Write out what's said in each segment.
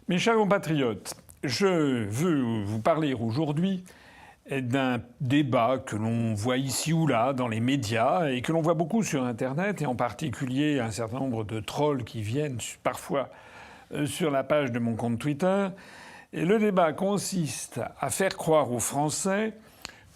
Mes chers compatriotes, je veux vous parler aujourd'hui d'un débat que l'on voit ici ou là dans les médias et que l'on voit beaucoup sur Internet, et en particulier un certain nombre de trolls qui viennent parfois sur la page de mon compte Twitter. Et le débat consiste à faire croire aux Français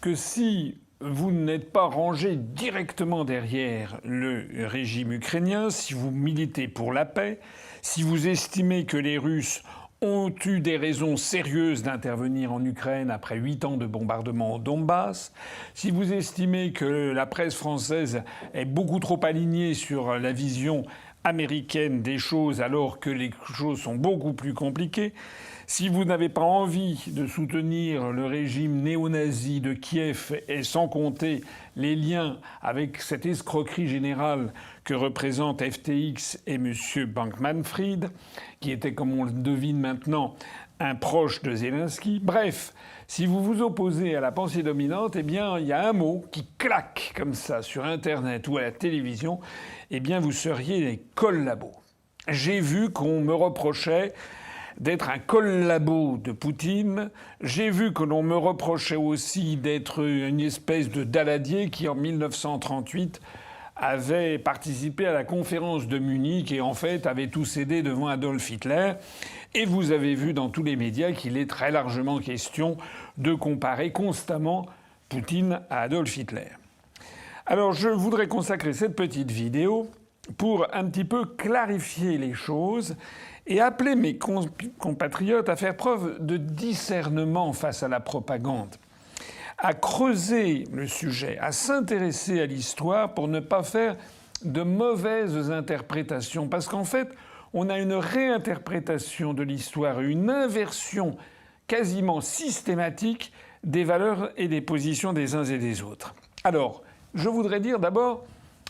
que si vous n'êtes pas rangé directement derrière le régime ukrainien, si vous militez pour la paix, si vous estimez que les Russes ont eu des raisons sérieuses d'intervenir en Ukraine après 8 ans de bombardement au Donbass, si vous estimez que la presse française est beaucoup trop alignée sur la vision américaine des choses alors que les choses sont beaucoup plus compliquées, si vous n'avez pas envie de soutenir le régime néo-nazi de Kiev, et sans compter les liens avec cette escroquerie générale que représentent FTX et M. Bankman-Fried, qui était, comme on le devine maintenant, un proche de Zelensky. Bref, si vous vous opposez à la pensée dominante, eh bien, il y a un mot qui claque comme ça sur Internet ou à la télévision, eh bien, vous seriez des collabos. J'ai vu qu'on me reprochait d'être un collabo de Poutine. J'ai vu que l'on me reprochait aussi d'être une espèce de daladier qui, en 1938, avait participé à la conférence de Munich et en fait avait tout cédé devant Adolf Hitler. Et vous avez vu dans tous les médias qu'il est très largement question de comparer constamment Poutine à Adolf Hitler. Alors je voudrais consacrer cette petite vidéo pour un petit peu clarifier les choses et appeler mes compatriotes à faire preuve de discernement face à la propagande, à creuser le sujet, à s'intéresser à l'histoire pour ne pas faire de mauvaises interprétations. Parce qu'en fait, on a une réinterprétation de l'histoire, une inversion quasiment systématique des valeurs et des positions des uns et des autres. Alors, je voudrais dire d'abord,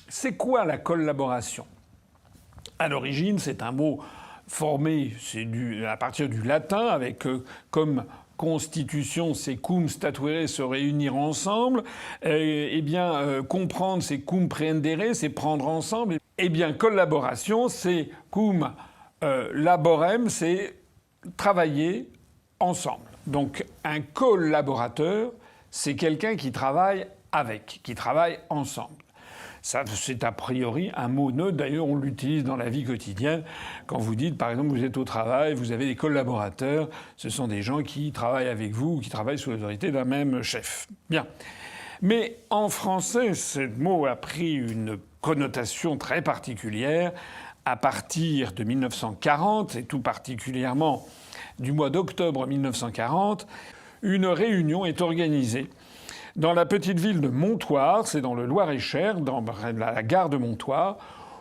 c'est quoi la collaboration ? À l'origine, c'est un mot formé à partir du latin avec comme constitution, c'est cum statuere, se réunir ensemble. Comprendre, c'est cum prehendere, c'est prendre ensemble. Eh bien, collaboration, c'est cum laborem, c'est travailler ensemble. Donc, un collaborateur, c'est quelqu'un qui travaille avec, qui travaille ensemble. Ça, c'est a priori un mot neutre. D'ailleurs, on l'utilise dans la vie quotidienne. Quand vous dites, par exemple, vous êtes au travail, vous avez des collaborateurs, ce sont des gens qui travaillent avec vous ou qui travaillent sous l'autorité d'un même chef. Bien. Mais en français, ce mot a pris une connotation très particulière à partir de 1940, et tout particulièrement du mois d'octobre 1940. Une réunion est organisée dans la petite ville de Montoire, c'est dans le Loir-et-Cher, dans la gare de Montoire,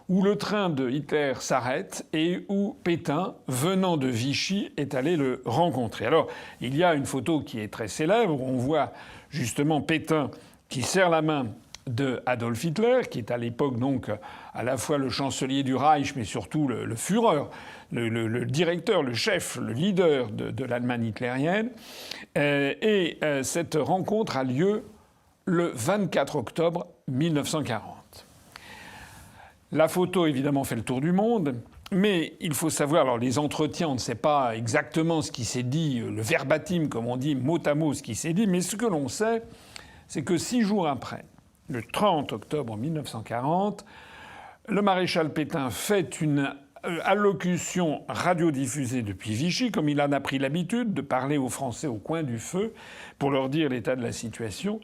où le train de Hitler s'arrête et où Pétain, venant de Vichy, est allé le rencontrer. Alors, il y a une photo qui est très célèbre, où on voit justement Pétain qui serre la main de Adolf Hitler, qui est à l'époque donc à la fois le chancelier du Reich, mais surtout le Führer, le directeur, le chef, le leader de l'Allemagne hitlérienne. Cette rencontre a lieu le 24 octobre 1940. La photo, évidemment, fait le tour du monde. Mais il faut savoir, alors les entretiens, on ne sait pas exactement ce qui s'est dit, le verbatim, comme on dit, mot à mot ce qui s'est dit, mais ce que l'on sait, c'est que 6 jours après, le 30 octobre 1940, le maréchal Pétain fait une allocution radiodiffusée depuis Vichy, comme il en a pris l'habitude de parler aux Français au coin du feu pour leur dire l'état de la situation.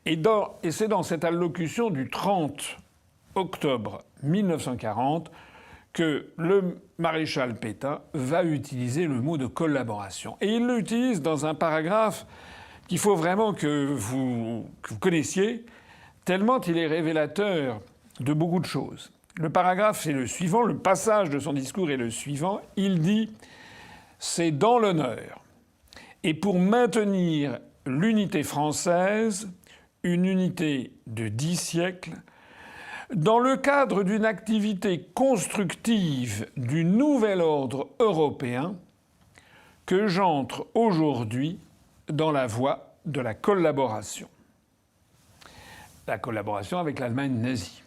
Et c'est dans cette allocution du 30 octobre 1940 que le maréchal Pétain va utiliser le mot de collaboration. Et il l'utilise dans un paragraphe qu'il faut vraiment que vous connaissiez, tellement il est révélateur de beaucoup de choses. Le paragraphe, c'est le suivant, le passage de son discours est le suivant. Il dit « C'est dans l'honneur et pour maintenir l'unité française, une unité de 10 siècles, dans le cadre d'une activité constructive du nouvel ordre européen, que j'entre aujourd'hui dans la voie de la collaboration. » La collaboration avec l'Allemagne nazie.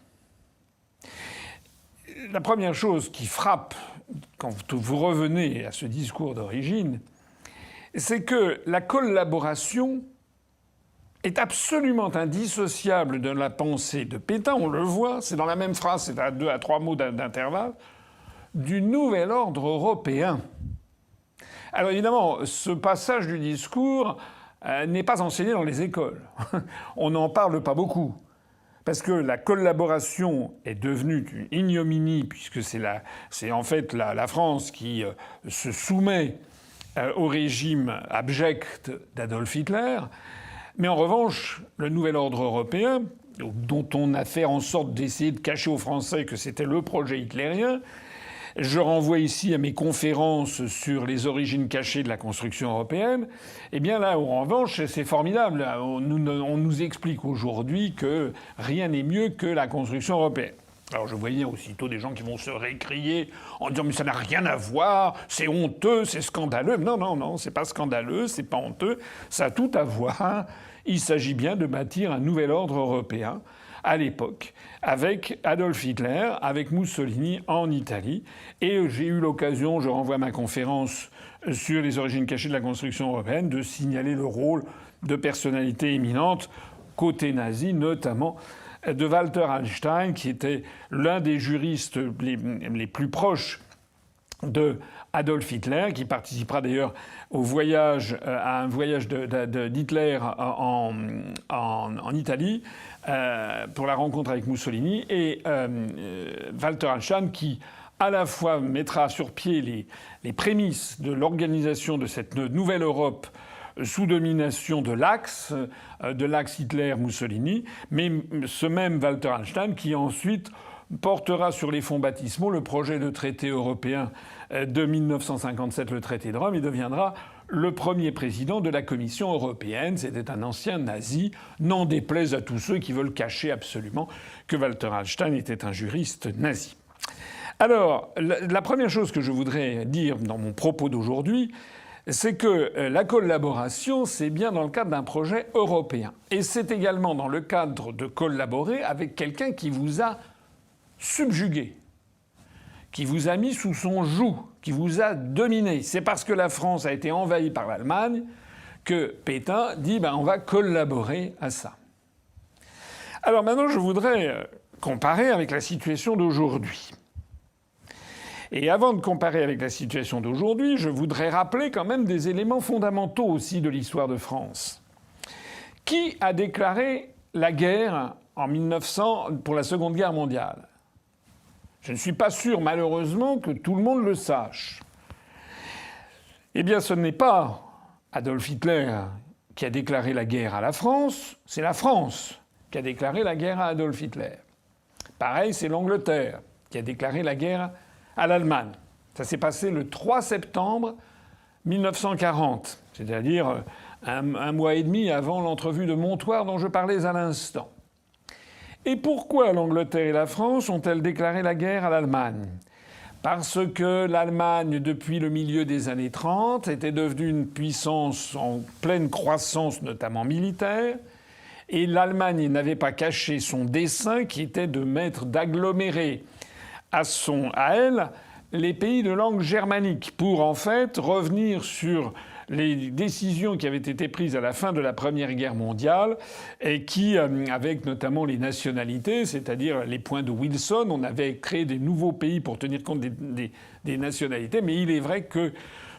La première chose qui frappe quand vous revenez à ce discours d'origine, c'est que la collaboration est absolument indissociable de la pensée de Pétain, on le voit, c'est dans la même phrase, c'est à 2 à 3 mots d'intervalle, du nouvel ordre européen. Alors évidemment, ce passage du discours n'est pas enseigné dans les écoles. On n'en parle pas beaucoup. Parce que la collaboration est devenue une ignominie, puisque c'est en fait la France qui se soumet au régime abject d'Adolf Hitler. Mais en revanche, le nouvel ordre européen, dont on a fait en sorte d'essayer de cacher aux Français que c'était le projet hitlérien, je renvoie ici à mes conférences sur les origines cachées de la construction européenne. Eh bien là, en revanche, c'est formidable. On nous explique aujourd'hui que rien n'est mieux que la construction européenne. Alors je voyais aussitôt des gens qui vont se récrier en disant « mais ça n'a rien à voir, c'est honteux, c'est scandaleux ». Non, non, non, c'est pas scandaleux, c'est pas honteux, ça a tout à voir. Il s'agit bien de bâtir un nouvel ordre européen à l'époque, avec Adolf Hitler, avec Mussolini en Italie. Et j'ai eu l'occasion, je renvoie à ma conférence sur les origines cachées de la construction européenne, de signaler le rôle de personnalités éminentes, côté nazi notamment, de Walter Hallstein, qui était l'un des juristes les plus proches de Adolf Hitler, qui participera d'ailleurs au voyage, à un voyage d'Hitler en Italie pour la rencontre avec Mussolini, et Walter Hallstein qui à la fois mettra sur pied les prémices de l'organisation de cette nouvelle Europe sous domination de l'axe Hitler-Mussolini, mais ce même Walter Hallstein qui ensuite portera sur les fonds baptismaux le projet de traité européen de 1957, le traité de Rome, et deviendra le premier président de la Commission européenne. C'était un ancien nazi, n'en déplaise à tous ceux qui veulent cacher absolument que Walter Hallstein était un juriste nazi. Alors, la première chose que je voudrais dire dans mon propos d'aujourd'hui, c'est que la collaboration, c'est bien dans le cadre d'un projet européen. Et c'est également dans le cadre de collaborer avec quelqu'un qui vous a subjugué, qui vous a mis sous son joug, qui vous a dominé. C'est parce que la France a été envahie par l'Allemagne que Pétain dit on va collaborer à ça. Alors maintenant, je voudrais comparer avec la situation d'aujourd'hui. Et avant de comparer avec la situation d'aujourd'hui, je voudrais rappeler quand même des éléments fondamentaux aussi de l'histoire de France. Qui a déclaré la guerre en 1900 pour la Seconde Guerre mondiale ? Je ne suis pas sûr, malheureusement, que tout le monde le sache. Eh bien, ce n'est pas Adolf Hitler qui a déclaré la guerre à la France, c'est la France qui a déclaré la guerre à Adolf Hitler. Pareil, c'est l'Angleterre qui a déclaré la guerre à l'Allemagne. Ça s'est passé le 3 septembre 1940, c'est-à-dire un mois et demi avant l'entrevue de Montoire dont je parlais à l'instant. Et pourquoi l'Angleterre et la France ont-elles déclaré la guerre à l'Allemagne ? Parce que l'Allemagne, depuis le milieu des années 30, était devenue une puissance en pleine croissance, notamment militaire, et l'Allemagne n'avait pas caché son dessein qui était d'agglomérer à elle les pays de langue germanique pour en fait revenir sur les décisions qui avaient été prises à la fin de la Première Guerre mondiale et qui, avec notamment les nationalités, c'est-à-dire les points de Wilson, on avait créé des nouveaux pays pour tenir compte des nationalités, mais il est vrai que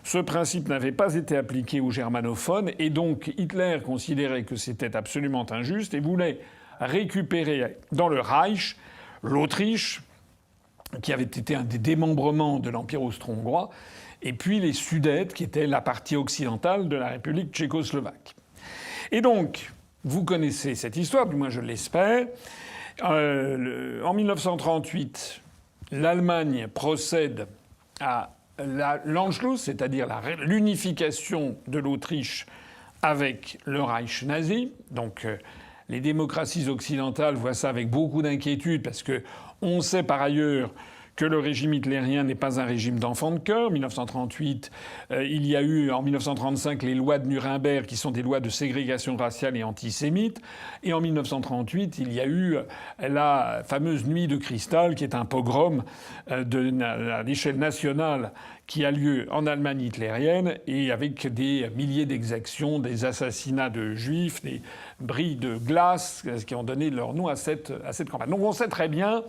ce principe n'avait pas été appliqué aux germanophones et donc Hitler considérait que c'était absolument injuste et voulait récupérer dans le Reich l'Autriche, qui avait été un des démembrements de l'Empire austro-hongrois, et puis les Sudètes, qui étaient la partie occidentale de la République tchécoslovaque. Et donc, vous connaissez cette histoire, du moins je l'espère. En 1938, l'Allemagne procède à l'Anschluss, c'est-à-dire l'unification de l'Autriche avec le Reich nazi. Donc les démocraties occidentales voient ça avec beaucoup d'inquiétude parce que on sait par ailleurs que le régime hitlérien n'est pas un régime d'enfant de cœur. 1938, il y a eu en 1935 les lois de Nuremberg qui sont des lois de ségrégation raciale et antisémite. Et en 1938, il y a eu la fameuse nuit de cristal qui est un pogrom à l'échelle nationale qui a lieu en Allemagne hitlérienne et avec des milliers d'exactions, des assassinats de juifs, des bris de glace qui ont donné leur nom à cette campagne. Donc on sait très bien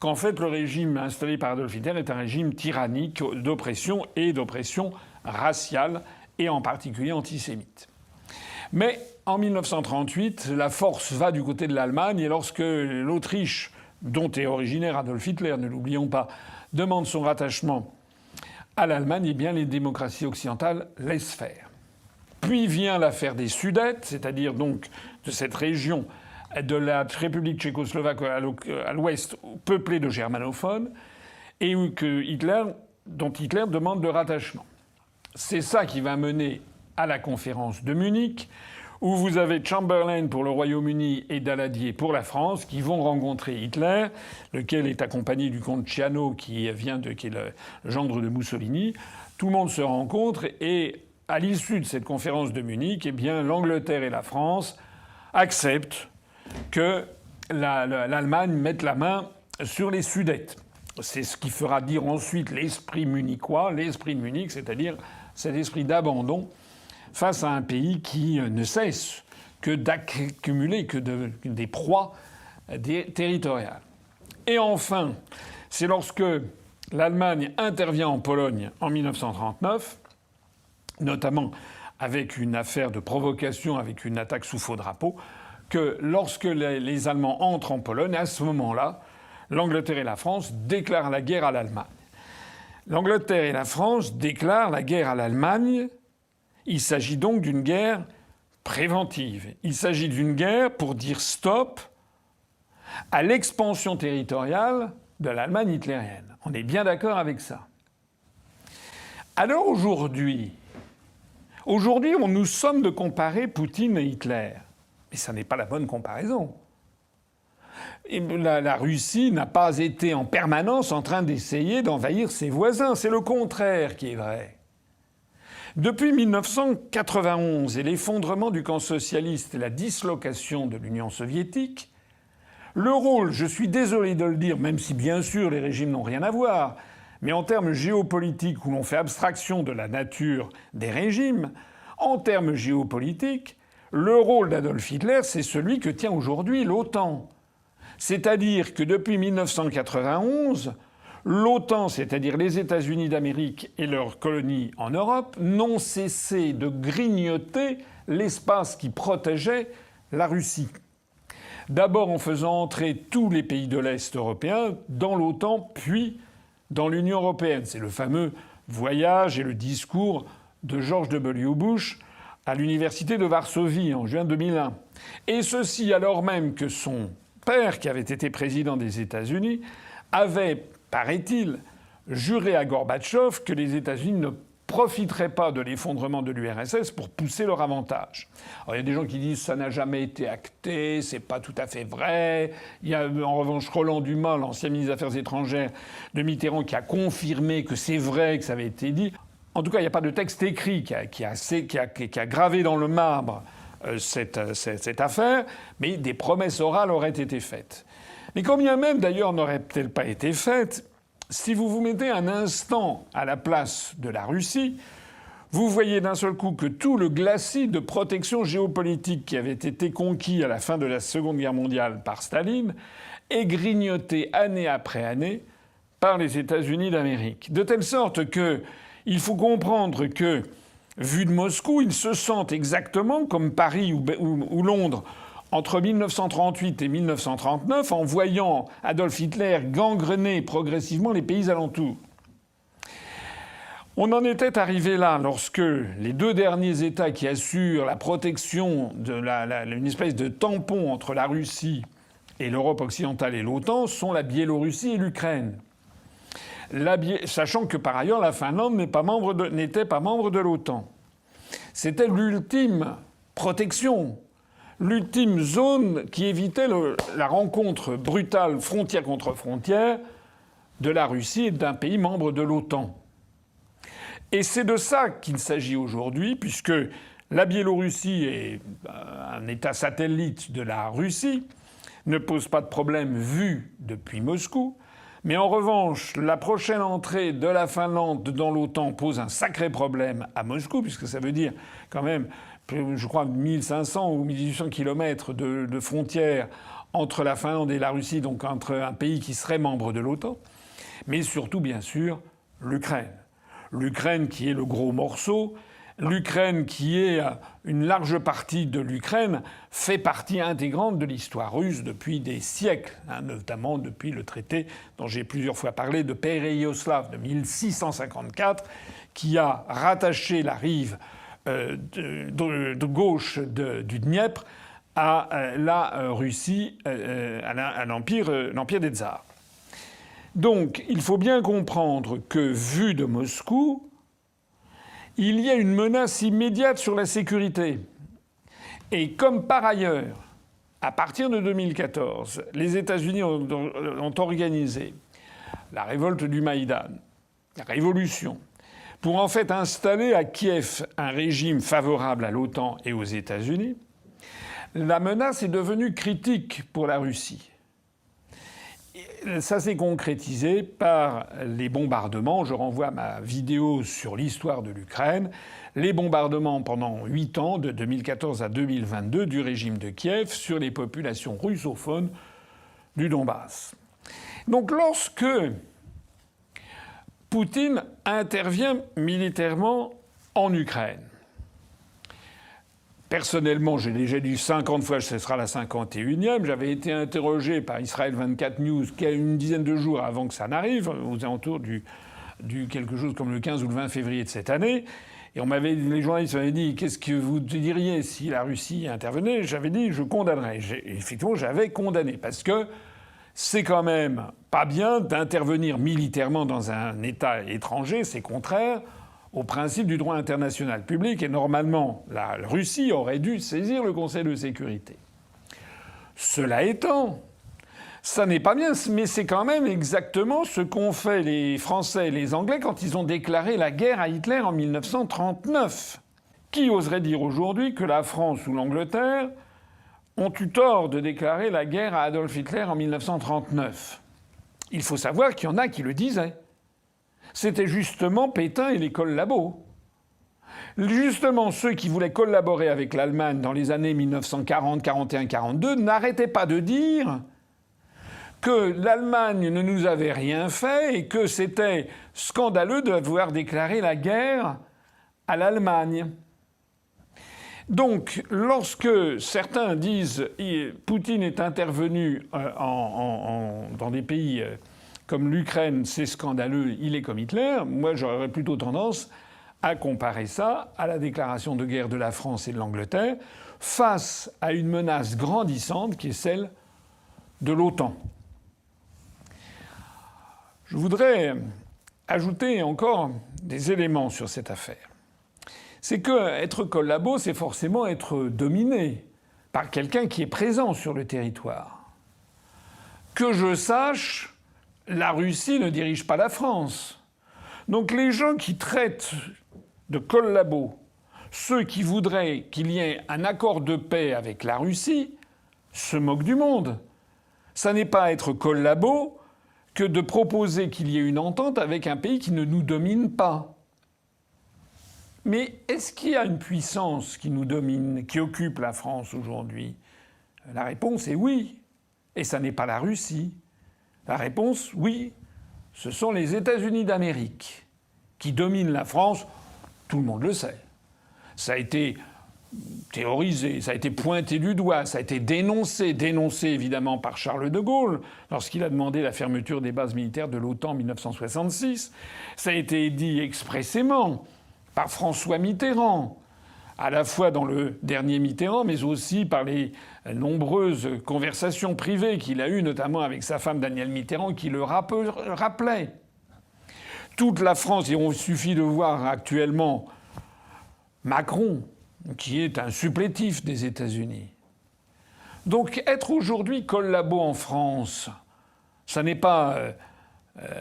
qu'en fait le régime installé par Adolf Hitler est un régime tyrannique d'oppression et d'oppression raciale et en particulier antisémite. Mais en 1938, la force va du côté de l'Allemagne et lorsque l'Autriche, dont est originaire Adolf Hitler, ne l'oublions pas, demande son rattachement à l'Allemagne, eh bien les démocraties occidentales laissent faire. Puis vient l'affaire des Sudètes, c'est-à-dire donc de cette région de la République tchécoslovaque à l'ouest, peuplée de germanophones, et dont Hitler demande le rattachement. C'est ça qui va mener à la conférence de Munich, où vous avez Chamberlain pour le Royaume-Uni et Daladier pour la France, qui vont rencontrer Hitler, lequel est accompagné du comte Ciano, qui est le gendre de Mussolini. Tout le monde se rencontre et, à l'issue de cette conférence de Munich, eh bien, l'Angleterre et la France acceptent que l'Allemagne mette la main sur les Sudètes. C'est ce qui fera dire ensuite l'esprit munichois, l'esprit de Munich, c'est-à-dire cet esprit d'abandon face à un pays qui ne cesse que d'accumuler des proies territoriales. Et enfin, c'est lorsque l'Allemagne intervient en Pologne en 1939, notamment avec une affaire de provocation, avec une attaque sous faux drapeau, que lorsque les Allemands entrent en Pologne, à ce moment-là, l'Angleterre et la France déclarent la guerre à l'Allemagne. L'Angleterre et la France déclarent la guerre à l'Allemagne. Il s'agit donc d'une guerre préventive. Il s'agit d'une guerre pour dire stop à l'expansion territoriale de l'Allemagne hitlérienne. On est bien d'accord avec ça. Alors aujourd'hui, nous sommes de comparer Poutine et Hitler. Mais ça n'est pas la bonne comparaison. Et la Russie n'a pas été en permanence en train d'essayer d'envahir ses voisins. C'est le contraire qui est vrai. Depuis 1991 et l'effondrement du camp socialiste et la dislocation de l'Union soviétique, le rôle, je suis désolé de le dire, même si bien sûr les régimes n'ont rien à voir, mais en termes géopolitiques où l'on fait abstraction de la nature des régimes, en termes géopolitiques, le rôle d'Adolf Hitler, c'est celui que tient aujourd'hui l'OTAN. C'est-à-dire que depuis 1991, l'OTAN, c'est-à-dire les États-Unis d'Amérique et leurs colonies en Europe, n'ont cessé de grignoter l'espace qui protégeait la Russie. D'abord en faisant entrer tous les pays de l'Est européen dans l'OTAN, puis dans l'Union européenne. C'est le fameux voyage et le discours de George W. Bush à l'université de Varsovie en juin 2001. Et ceci alors même que son père, qui avait été président des États-Unis, avait, paraît-il, juré à Gorbatchev que les États-Unis ne profiteraient pas de l'effondrement de l'URSS pour pousser leur avantage. Alors, il y a des gens qui disent que ça n'a jamais été acté, c'est pas tout à fait vrai. Il y a en revanche Roland Dumas, l'ancien ministre des Affaires étrangères de Mitterrand, qui a confirmé que c'est vrai, que ça avait été dit. En tout cas, il n'y a pas de texte écrit qui a gravé dans le marbre cette affaire, mais des promesses orales auraient été faites. Mais combien même, d'ailleurs, n'auraient-elles pas été faites, si vous vous mettez un instant à la place de la Russie, vous voyez d'un seul coup que tout le glacis de protection géopolitique qui avait été conquis à la fin de la Seconde Guerre mondiale par Staline est grignoté année après année par les États-Unis d'Amérique. De telle sorte que il faut comprendre que, vu de Moscou, ils se sentent exactement comme Paris ou Londres entre 1938 et 1939 en voyant Adolf Hitler gangrener progressivement les pays alentours. On en était arrivé là lorsque les deux derniers États qui assurent la protection une espèce de tampon entre la Russie et l'Europe occidentale et l'OTAN sont la Biélorussie et l'Ukraine. Sachant que par ailleurs la Finlande n'était pas membre de l'OTAN. C'était l'ultime protection, l'ultime zone qui évitait la rencontre brutale, frontière contre frontière, de la Russie et d'un pays membre de l'OTAN. Et c'est de ça qu'il s'agit aujourd'hui, puisque la Biélorussie est un État satellite de la Russie, ne pose pas de problème vu depuis Moscou. Mais en revanche, la prochaine entrée de la Finlande dans l'OTAN pose un sacré problème à Moscou, puisque ça veut dire quand même, je crois, 1500 ou 1800 kilomètres de frontières entre la Finlande et la Russie, donc entre un pays qui serait membre de l'OTAN. Mais surtout, bien sûr, l'Ukraine. L'Ukraine qui est le gros morceau. L'Ukraine qui est une large partie de l'Ukraine fait partie intégrante de l'histoire russe depuis des siècles, notamment depuis le traité dont j'ai plusieurs fois parlé de Péreyaslav de 1654, qui a rattaché la rive de gauche du Dniepr à la Russie, à l'empire des tsars. Donc il faut bien comprendre que, vu de Moscou, il y a une menace immédiate sur la sécurité. Et comme par ailleurs, à partir de 2014, les États-Unis ont organisé la révolte du Maïdan, la révolution, pour en fait installer à Kiev un régime favorable à l'OTAN et aux États-Unis, la menace est devenue critique pour la Russie. Ça s'est concrétisé par les bombardements. Je renvoie à ma vidéo sur l'histoire de l'Ukraine. Les bombardements pendant 8 ans, de 2014 à 2022, du régime de Kiev sur les populations russophones du Donbass. Donc lorsque Poutine intervient militairement en Ukraine, personnellement, j'ai déjà dit 50 fois, ce sera la 51e. J'avais été interrogé par Israël 24 News une dizaine de jours avant que ça n'arrive, aux alentours du quelque chose comme le 15 ou le 20 février de cette année. Et les journalistes m'avaient dit « Qu'est-ce que vous diriez si la Russie intervenait ?» J'avais dit « Je condamnerais ». Effectivement, j'avais condamné, parce que c'est quand même pas bien d'intervenir militairement dans un État étranger, c'est contraire au principe du droit international public, et normalement, la Russie aurait dû saisir le Conseil de sécurité. Cela étant, ça n'est pas bien, mais c'est quand même exactement ce qu'ont fait les Français et les Anglais quand ils ont déclaré la guerre à Hitler en 1939. Qui oserait dire aujourd'hui que la France ou l'Angleterre ont eu tort de déclarer la guerre à Adolf Hitler en 1939 ? Il faut savoir qu'il y en a qui le disaient. C'était justement Pétain et les collabos. Justement, ceux qui voulaient collaborer avec l'Allemagne dans les années 1940, 41, 42 n'arrêtaient pas de dire que l'Allemagne ne nous avait rien fait et que c'était scandaleux de devoir déclarer la guerre à l'Allemagne. Donc, lorsque certains disent Poutine est intervenu dans des pays comme l'Ukraine, c'est scandaleux, il est comme Hitler, moi j'aurais plutôt tendance à comparer ça à la déclaration de guerre de la France et de l'Angleterre face à une menace grandissante qui est celle de l'OTAN. Je voudrais ajouter encore des éléments sur cette affaire. C'est que être collabo, c'est forcément être dominé par quelqu'un qui est présent sur le territoire. Que je sache, la Russie ne dirige pas la France. Donc les gens qui traitent de collabo ceux qui voudraient qu'il y ait un accord de paix avec la Russie se moquent du monde. Ça n'est pas être collabo que de proposer qu'il y ait une entente avec un pays qui ne nous domine pas. Mais est-ce qu'il y a une puissance qui nous domine, qui occupe la France aujourd'hui ? La réponse est oui. Et ça n'est pas la Russie. La réponse, oui. Ce sont les États-Unis d'Amérique qui dominent la France. Tout le monde le sait. Ça a été théorisé, ça a été pointé du doigt, ça a été dénoncé évidemment par Charles de Gaulle lorsqu'il a demandé la fermeture des bases militaires de l'OTAN en 1966. Ça a été dit expressément par François Mitterrand, à la fois dans le dernier Mitterrand, mais aussi par les nombreuses conversations privées qu'il a eues, notamment avec sa femme Danielle Mitterrand, qui le rappelait. Toute la France, et il suffit de voir actuellement Macron, qui est un supplétif des États-Unis. Donc être aujourd'hui collabo en France, ça n'est pas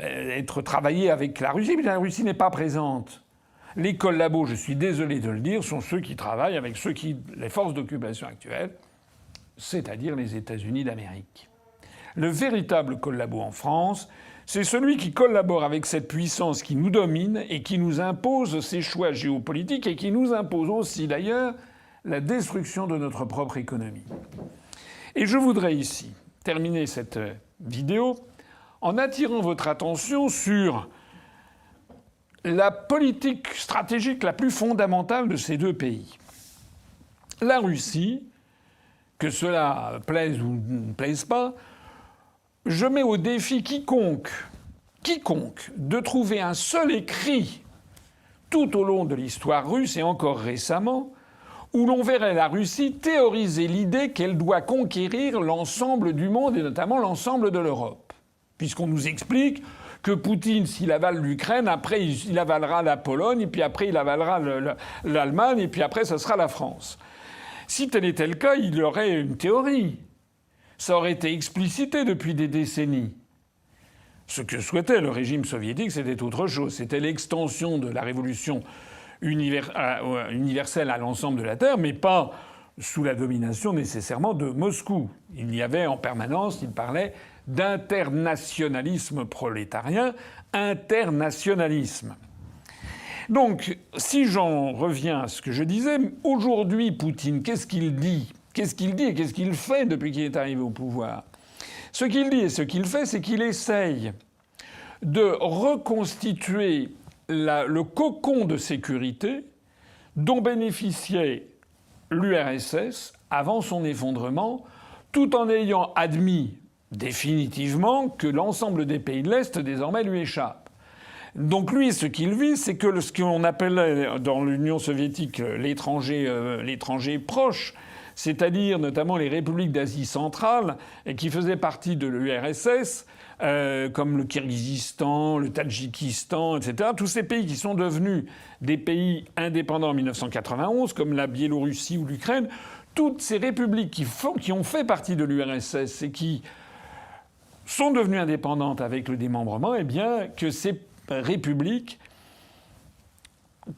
être travaillé avec la Russie, mais la Russie n'est pas présente. Les collabos, je suis désolé de le dire, sont ceux qui travaillent avec les forces d'occupation actuelles, c'est-à-dire les États-Unis d'Amérique. Le véritable collabo en France, c'est celui qui collabore avec cette puissance qui nous domine et qui nous impose ses choix géopolitiques et qui nous impose aussi d'ailleurs la destruction de notre propre économie. Et je voudrais ici terminer cette vidéo en attirant votre attention sur la politique stratégique la plus fondamentale de ces deux pays. La Russie, que cela plaise ou ne plaise pas, je mets au défi quiconque de trouver un seul écrit tout au long de l'histoire russe et encore récemment où l'on verrait la Russie théoriser l'idée qu'elle doit conquérir l'ensemble du monde et notamment l'ensemble de l'Europe. Puisqu'on nous explique que Poutine, s'il avale l'Ukraine, après il avalera la Pologne, et puis après il avalera l'Allemagne, et puis après ce sera la France. Si tel était le cas, il y aurait une théorie. Ça aurait été explicité depuis des décennies. Ce que souhaitait le régime soviétique, c'était autre chose. C'était l'extension de la révolution universelle à l'ensemble de la Terre, mais pas sous la domination nécessairement de Moscou. Il y avait en permanence, il parlait d'internationalisme prolétarien, internationalisme. Donc, si j'en reviens à ce que je disais, aujourd'hui, Poutine, qu'est-ce qu'il dit ? Qu'est-ce qu'il dit et qu'est-ce qu'il fait depuis qu'il est arrivé au pouvoir ? Ce qu'il dit et ce qu'il fait, c'est qu'il essaye de reconstituer le cocon de sécurité dont bénéficiait l'URSS avant son effondrement, tout en ayant admis définitivement que l'ensemble des pays de l'Est désormais lui échappe. Donc lui, ce qu'il vit, c'est que ce qu'on appelait dans l'Union soviétique l'étranger proche, c'est-à-dire notamment les républiques d'Asie centrale, et qui faisaient partie de l'URSS, comme le Kirghizistan, le Tadjikistan, etc. Tous ces pays qui sont devenus des pays indépendants en 1991, comme la Biélorussie ou l'Ukraine, toutes ces républiques qui ont fait partie de l'URSS et qui sont devenues indépendantes avec le démembrement, eh bien, que ces républiques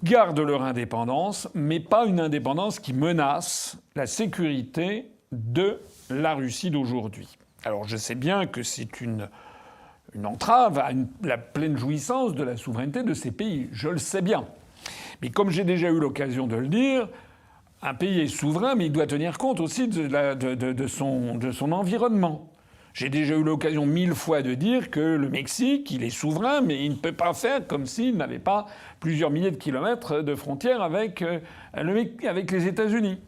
gardent leur indépendance, mais pas une indépendance qui menace la sécurité de la Russie d'aujourd'hui. Alors je sais bien que c'est une entrave à la pleine jouissance de la souveraineté de ces pays, je le sais bien. Mais comme j'ai déjà eu l'occasion de le dire, un pays est souverain, mais il doit tenir compte aussi de son environnement. J'ai déjà eu l'occasion 1000 fois de dire que le Mexique, il est souverain, mais il ne peut pas faire comme s'il n'avait pas plusieurs milliers de kilomètres de frontières avec les États-Unis.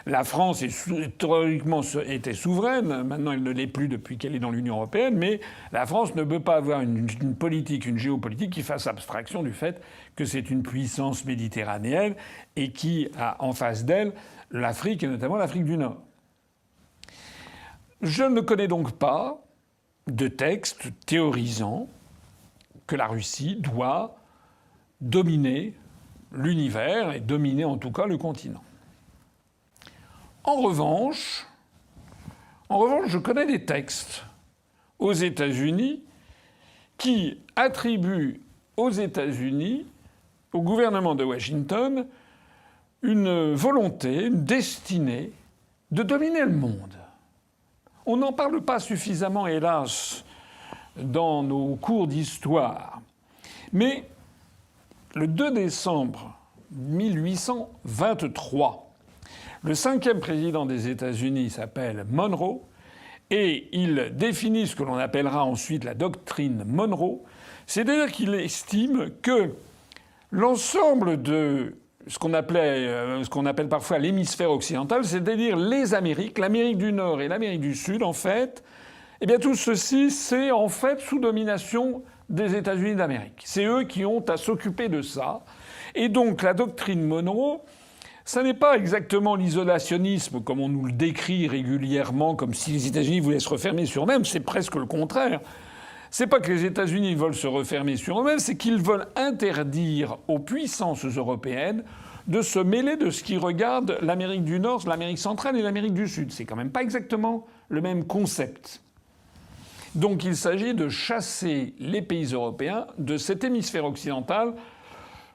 La France historiquement était souveraine, maintenant elle ne l'est plus depuis qu'elle est dans l'Union européenne, mais la France ne peut pas avoir une politique, une géopolitique qui fasse abstraction du fait que c'est une puissance méditerranéenne et qui a en face d'elle l'Afrique et notamment l'Afrique du Nord. Je ne connais donc pas de texte théorisant que la Russie doit dominer l'univers et dominer en tout cas le continent. En revanche, je connais des textes aux États-Unis qui attribuent aux États-Unis, au gouvernement de Washington, une volonté, une destinée de dominer le monde. On n'en parle pas suffisamment, hélas, dans nos cours d'histoire. Mais le 2 décembre 1823, le 5e président des États-Unis s'appelle Monroe et il définit ce que l'on appellera ensuite la doctrine Monroe, c'est-à-dire qu'il estime que l'ensemble de ce qu'on appelle parfois l'hémisphère occidental, c'est-à-dire les Amériques, l'Amérique du Nord et l'Amérique du Sud, en fait, eh bien tout ceci, c'est en fait sous domination des États-Unis d'Amérique. C'est eux qui ont à s'occuper de ça. Et donc la doctrine Monroe, ça n'est pas exactement l'isolationnisme comme on nous le décrit régulièrement, comme si les États-Unis voulaient se refermer sur eux-mêmes, c'est presque le contraire. C'est pas que les États-Unis veulent se refermer sur eux-mêmes, c'est qu'ils veulent interdire aux puissances européennes de se mêler de ce qui regarde l'Amérique du Nord, l'Amérique centrale et l'Amérique du Sud. C'est quand même pas exactement le même concept. Donc il s'agit de chasser les pays européens de cet hémisphère occidental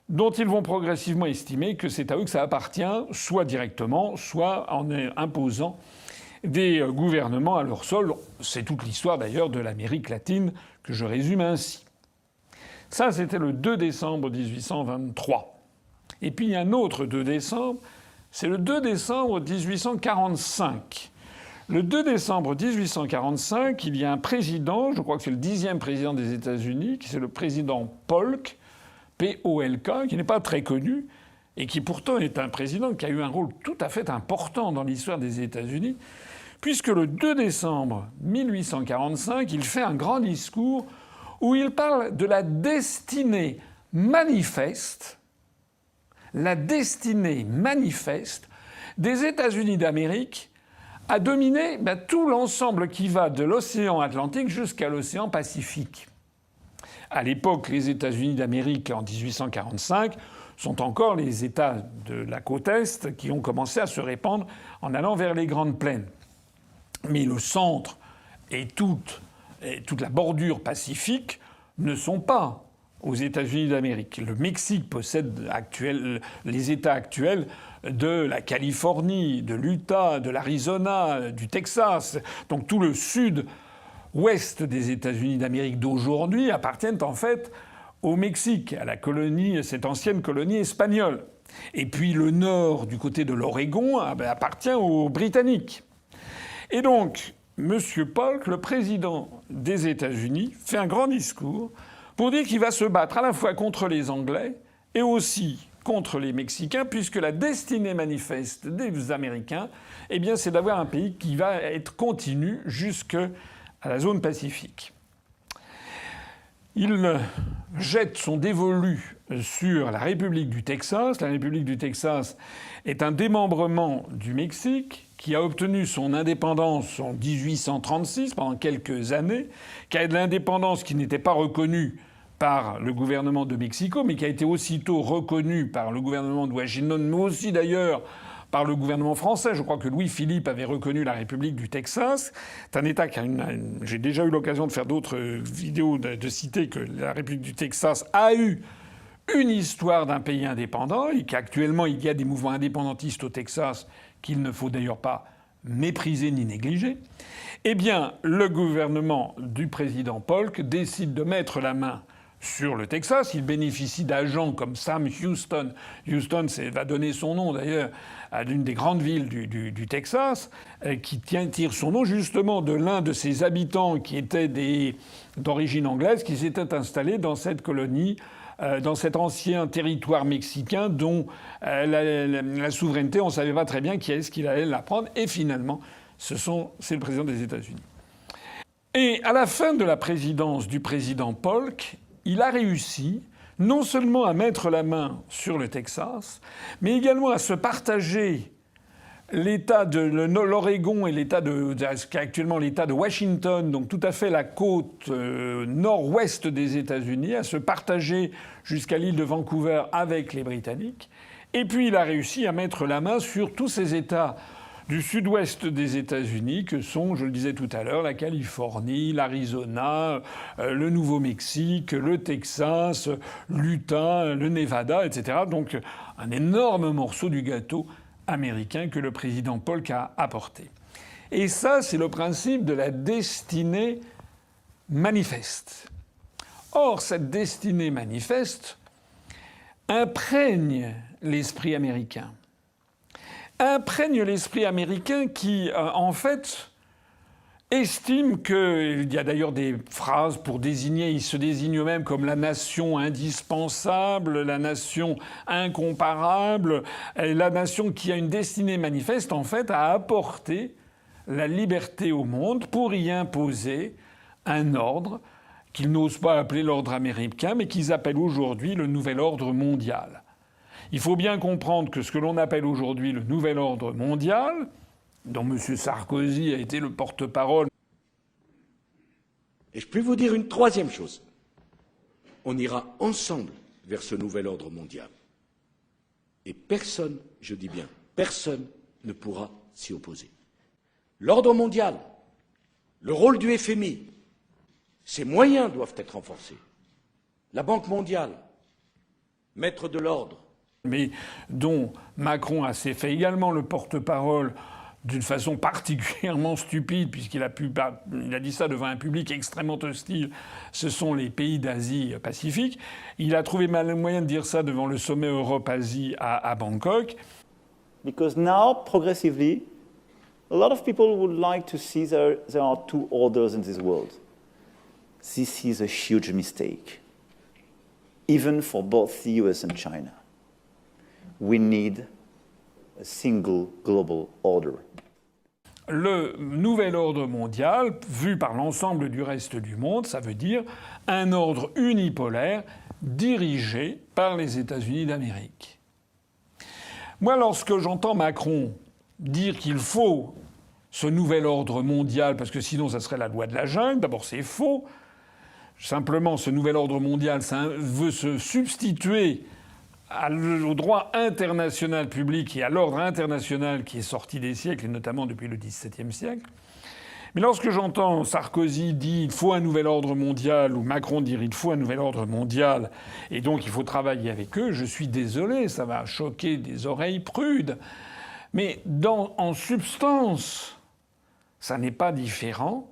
dont ils vont progressivement estimer que c'est à eux que ça appartient, soit directement, soit en imposant des gouvernements à leur sol. C'est toute l'histoire d'ailleurs de l'Amérique latine que je résume ainsi. Ça, c'était le 2 décembre 1823. Et puis il y a un autre 2 décembre, c'est le 2 décembre 1845. Le 2 décembre 1845, il y a un président, je crois que c'est le 10e président des États-Unis, qui c'est le président Polk, P-O-L-K, qui n'est pas très connu, et qui pourtant est un président qui a eu un rôle tout à fait important dans l'histoire des États-Unis, puisque le 2 décembre 1845, il fait un grand discours où il parle de la destinée manifeste des États-Unis d'Amérique à dominer tout l'ensemble qui va de l'océan Atlantique jusqu'à l'océan Pacifique. À l'époque, les États-Unis d'Amérique, en 1845, sont encore les États de la côte Est qui ont commencé à se répandre en allant vers les Grandes Plaines. Mais le centre et toute la bordure pacifique ne sont pas aux États-Unis d'Amérique. Le Mexique possède les États actuels de la Californie, de l'Utah, de l'Arizona, du Texas. Donc tout le sud-ouest des États-Unis d'Amérique d'aujourd'hui appartiennent en fait au Mexique, à la colonie, cette ancienne colonie espagnole. Et puis le nord, du côté de l'Oregon, appartient aux Britanniques. Et donc, M. Polk, le président des États-Unis, fait un grand discours pour dire qu'il va se battre à la fois contre les Anglais et aussi contre les Mexicains, puisque la destinée manifeste des Américains, c'est d'avoir un pays qui va être continu jusqu'à la zone Pacifique. Il jette son dévolu sur la République du Texas. La République du Texas est un démembrement du Mexique qui a obtenu son indépendance en 1836, pendant quelques années, qui a de l'indépendance qui n'était pas reconnue par le gouvernement de Mexico, mais qui a été aussitôt reconnue par le gouvernement de Washington, mais aussi d'ailleurs par le gouvernement français. Je crois que Louis-Philippe avait reconnu la République du Texas. C'est un État qui a j'ai déjà eu l'occasion de faire d'autres vidéos, de citer que la République du Texas a eu une histoire d'un pays indépendant et qu'actuellement il y a des mouvements indépendantistes au Texas qu'il ne faut d'ailleurs pas mépriser ni négliger. Le gouvernement du président Polk décide de mettre la main sur le Texas. Il bénéficie d'agents comme Sam Houston. Houston va donner son nom d'ailleurs à l'une des grandes villes du Texas, qui tire son nom justement de l'un de ses habitants qui était d'origine anglaise, qui s'était installé dans cette colonie, dans cet ancien territoire mexicain dont la souveraineté, on ne savait pas très bien qui est-ce qu'il allait la prendre. Et finalement, c'est le président des États-Unis. Et à la fin de la présidence du président Polk, il a réussi non seulement à mettre la main sur le Texas, mais également à se partager l'État de l'Oregon et actuellement l'État de Washington, donc tout à fait la côte nord-ouest des États-Unis, à se partager jusqu'à l'île de Vancouver avec les Britanniques. Et puis il a réussi à mettre la main sur tous ces États du sud-ouest des États-Unis que sont, je le disais tout à l'heure, la Californie, l'Arizona, le Nouveau-Mexique, le Texas, l'Utah, le Nevada, etc. Donc un énorme morceau du gâteau américain que le président Polk a apporté. Et ça, c'est le principe de la destinée manifeste. Or, cette destinée manifeste imprègne l'esprit américain. Imprègne l'esprit américain qui, en fait, estime qu'il y a d'ailleurs des phrases pour désigner, il se désigne eux-mêmes comme la nation indispensable, la nation incomparable, la nation qui a une destinée manifeste, en fait, à apporter la liberté au monde pour y imposer un ordre qu'ils n'osent pas appeler l'ordre américain, mais qu'ils appellent aujourd'hui le nouvel ordre mondial. Il faut bien comprendre que ce que l'on appelle aujourd'hui le nouvel ordre mondial, dont M. Sarkozy a été le porte-parole. Et je peux vous dire une troisième chose. On ira ensemble vers ce nouvel ordre mondial. Et personne, je dis bien, personne ne pourra s'y opposer. L'ordre mondial, le rôle du FMI, Ses moyens doivent être renforcés. La Banque mondiale, maître de l'ordre. Mais dont Macron a s'est fait également le porte-parole d'une façon particulièrement stupide, puisqu'il a dit ça devant un public extrêmement hostile, ce sont les pays d'Asie-Pacifique. Il a trouvé le moyen de dire ça devant le sommet Europe-Asie à Bangkok. Because now, progressively, a lot of people would like to see there are two orders in this world. This is a huge mistake, even for both the US and China. We need a single global order. Le nouvel ordre mondial, vu par l'ensemble du reste du monde, ça veut dire un ordre unipolaire dirigé par les États-Unis d'Amérique. Moi, lorsque j'entends Macron dire qu'il faut ce nouvel ordre mondial, parce que sinon ça serait la loi de la jungle, d'abord c'est faux. Simplement, ce nouvel ordre mondial, ça veut se substituer au droit international public et à l'ordre international qui est sorti des siècles, et notamment depuis le XVIIe siècle. Mais lorsque j'entends Sarkozy dire il faut un nouvel ordre mondial, ou Macron dire il faut un nouvel ordre mondial, et donc il faut travailler avec eux, je suis désolé, ça va choquer des oreilles prudes. Mais en substance, ça n'est pas différent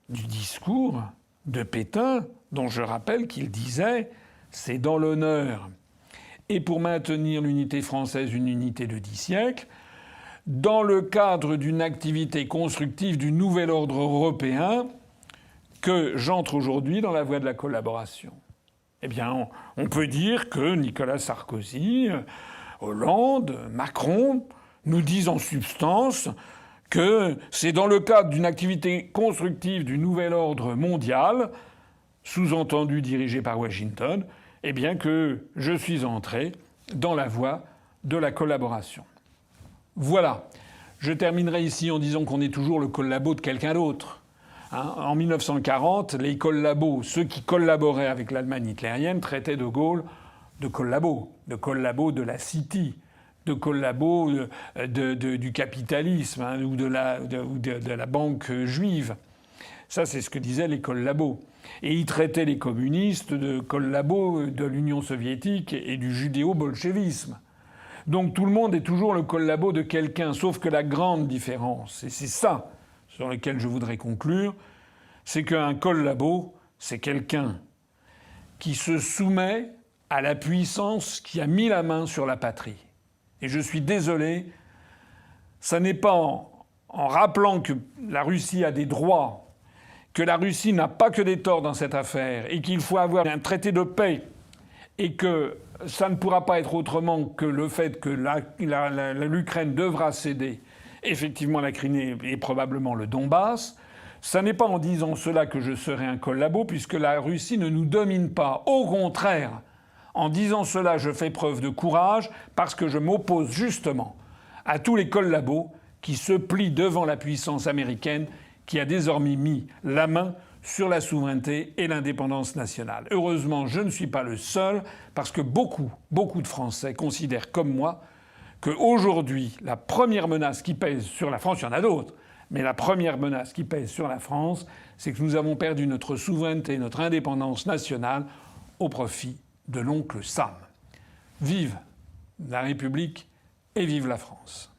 du discours de Pétain, dont je rappelle qu'il disait « c'est dans l'honneur ». Et pour maintenir l'unité française, une unité de 10 siècles, dans le cadre d'une activité constructive du nouvel ordre européen, que j'entre aujourd'hui dans la voie de la collaboration. Eh bien, on peut dire que Nicolas Sarkozy, Hollande, Macron nous disent en substance que c'est dans le cadre d'une activité constructive du nouvel ordre mondial, sous-entendu dirigé par Washington, eh bien que je suis entré dans la voie de la collaboration. Voilà. Je terminerai ici en disant qu'on est toujours le collabo de quelqu'un d'autre. En 1940, les collabos, ceux qui collaboraient avec l'Allemagne hitlérienne, traitaient de Gaulle de collabo de la City, de collabo du capitalisme ou de la banque juive. Ça, c'est ce que disaient les collabos. Et ils traitaient les communistes de collabos de l'Union soviétique et du judéo-bolchevisme. Donc tout le monde est toujours le collabo de quelqu'un, sauf que la grande différence, et c'est ça sur lequel je voudrais conclure, c'est qu'un collabo, c'est quelqu'un qui se soumet à la puissance qui a mis la main sur la patrie. Et je suis désolé, ça n'est pas en rappelant que la Russie a des droits, que la Russie n'a pas que des torts dans cette affaire et qu'il faut avoir un traité de paix et que ça ne pourra pas être autrement que le fait que l'Ukraine devra céder effectivement la Crimée et probablement le Donbass. Ça n'est pas en disant cela que je serai un collabo, puisque la Russie ne nous domine pas. Au contraire, en disant cela, je fais preuve de courage parce que je m'oppose justement à tous les collabos qui se plient devant la puissance américaine qui a désormais mis la main sur la souveraineté et l'indépendance nationale. Heureusement, je ne suis pas le seul, parce que beaucoup de Français considèrent comme moi qu'aujourd'hui, la première menace qui pèse sur la France, il y en a d'autres, mais la première menace qui pèse sur la France, c'est que nous avons perdu notre souveraineté, notre indépendance nationale au profit de l'oncle Sam. Vive la République et vive la France.